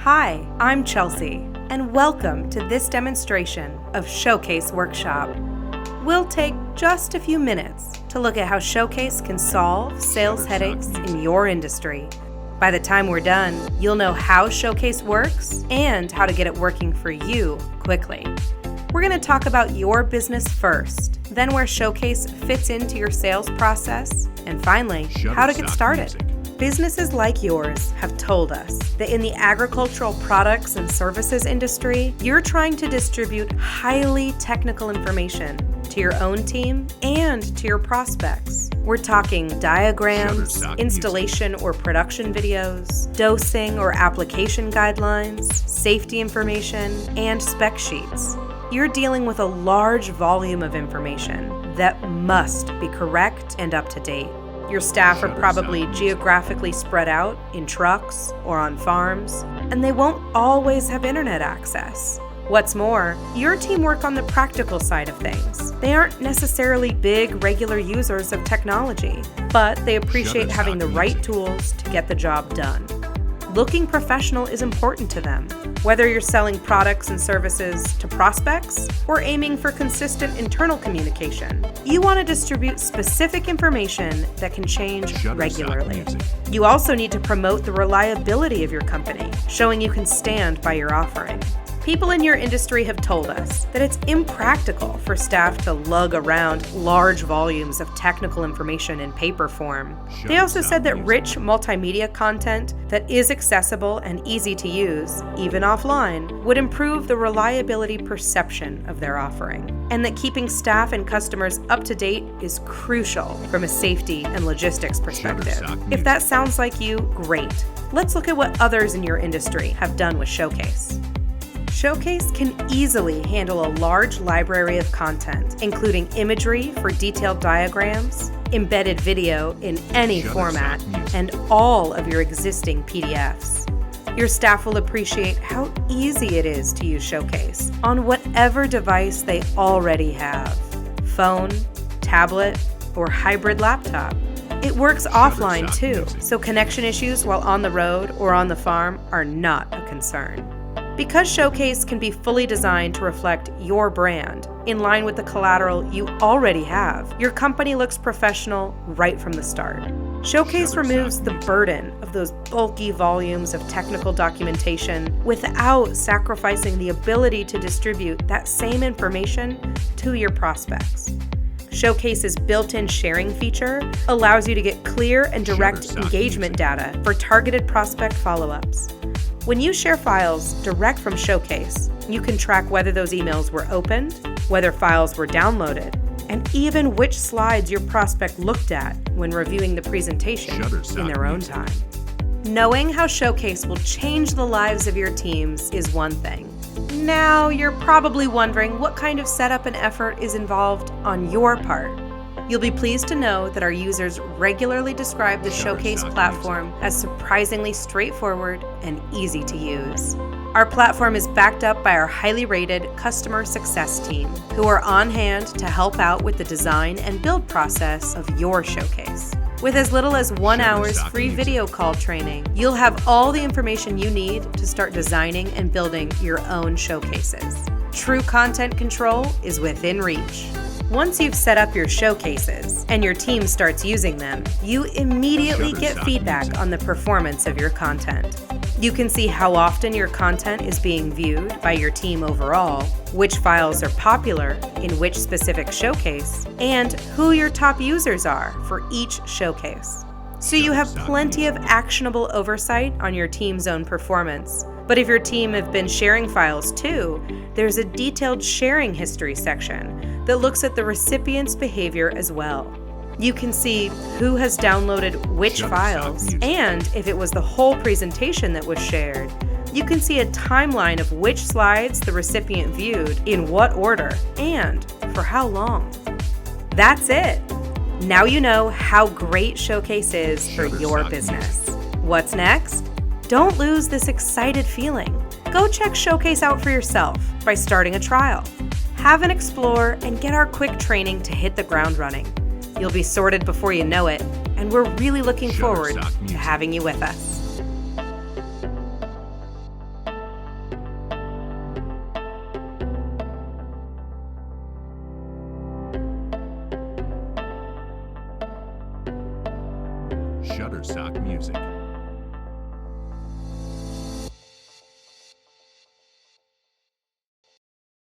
Hi, I'm Chelsea, and welcome to this demonstration of Showcase Workshop. We'll take just a few minutes to look at how Showcase can solve sales headaches in your industry. By the time we're done, you'll know how Showcase works and how to get it working for you quickly. We're going to talk about your business first, then where Showcase fits into your sales process, and finally, how to get started. Businesses like yours have told us that in the agricultural products and services industry, you're trying to distribute highly technical information to your own team and to your prospects. We're talking diagrams, installation or production videos, dosing or application guidelines, safety information, and spec sheets. You're dealing with a large volume of information that must be correct and up to date. Your staff are probably geographically spread out in trucks or on farms, and they won't always have internet access. What's more, your team work on the practical side of things. They aren't necessarily big, regular users of technology, but they appreciate having the right tools to get the job done. Looking professional is important to them. Whether you're selling products and services to prospects or aiming for consistent internal communication, you want to distribute specific information that can change regularly. You also need to promote the reliability of your company, showing you can stand by your offering. People in your industry have told us that it's impractical for staff to lug around large volumes of technical information in paper form. They also said that rich multimedia content that is accessible and easy to use, even offline, would improve the reliability perception of their offering, and that keeping staff and customers up to date is crucial from a safety and logistics perspective. If that sounds like you, great. Let's look at what others in your industry have done with Showcase. Showcase can easily handle a large library of content, including imagery for detailed diagrams, embedded video in any format, and all of your existing PDFs. Your staff will appreciate how easy it is to use Showcase on whatever device they already have: phone, tablet, or hybrid laptop. It works offline too, so connection issues while on the road or on the farm are not a concern. Because Showcase can be fully designed to reflect your brand, in line with the collateral you already have, your company looks professional right from the start. Showcase removes the burden of those bulky volumes of technical documentation without sacrificing the ability to distribute that same information to your prospects. Showcase's built-in sharing feature allows you to get clear and direct engagement data for targeted prospect follow-ups. When you share files direct from Showcase, you can track whether those emails were opened, whether files were downloaded, and even which slides your prospect looked at when reviewing the presentation in their own time. Knowing how Showcase will change the lives of your teams is one thing. Now, you're probably wondering what kind of setup and effort is involved on your part. You'll be pleased to know that our users regularly describe the Showcase platform as surprisingly straightforward and easy to use. Our platform is backed up by our highly rated customer success team, who are on hand to help out with the design and build process of your Showcase. With as little as 1 hour's free video call training, you'll have all the information you need to start designing and building your own Showcases. True content control is within reach. Once you've set up your Showcases and your team starts using them, you immediately get feedback on the performance of your content. You can see how often your content is being viewed by your team overall, which files are popular in which specific Showcase, and who your top users are for each Showcase. So you have plenty of actionable oversight on your team's own performance. But if your team have been sharing files too, there's a detailed sharing history section that looks at the recipient's behavior as well. You can see who has downloaded which files, and if it was the whole presentation that was shared, you can see a timeline of which slides the recipient viewed, in what order, and for how long. That's it. Now you know how great Showcase is for your business. What's next? Don't lose this excited feeling. Go check Showcase out for yourself by starting a trial. Have an explore and get our quick training to hit the ground running. You'll be sorted before you know it, and we're really looking forward to having you with us. Shutterstock Music.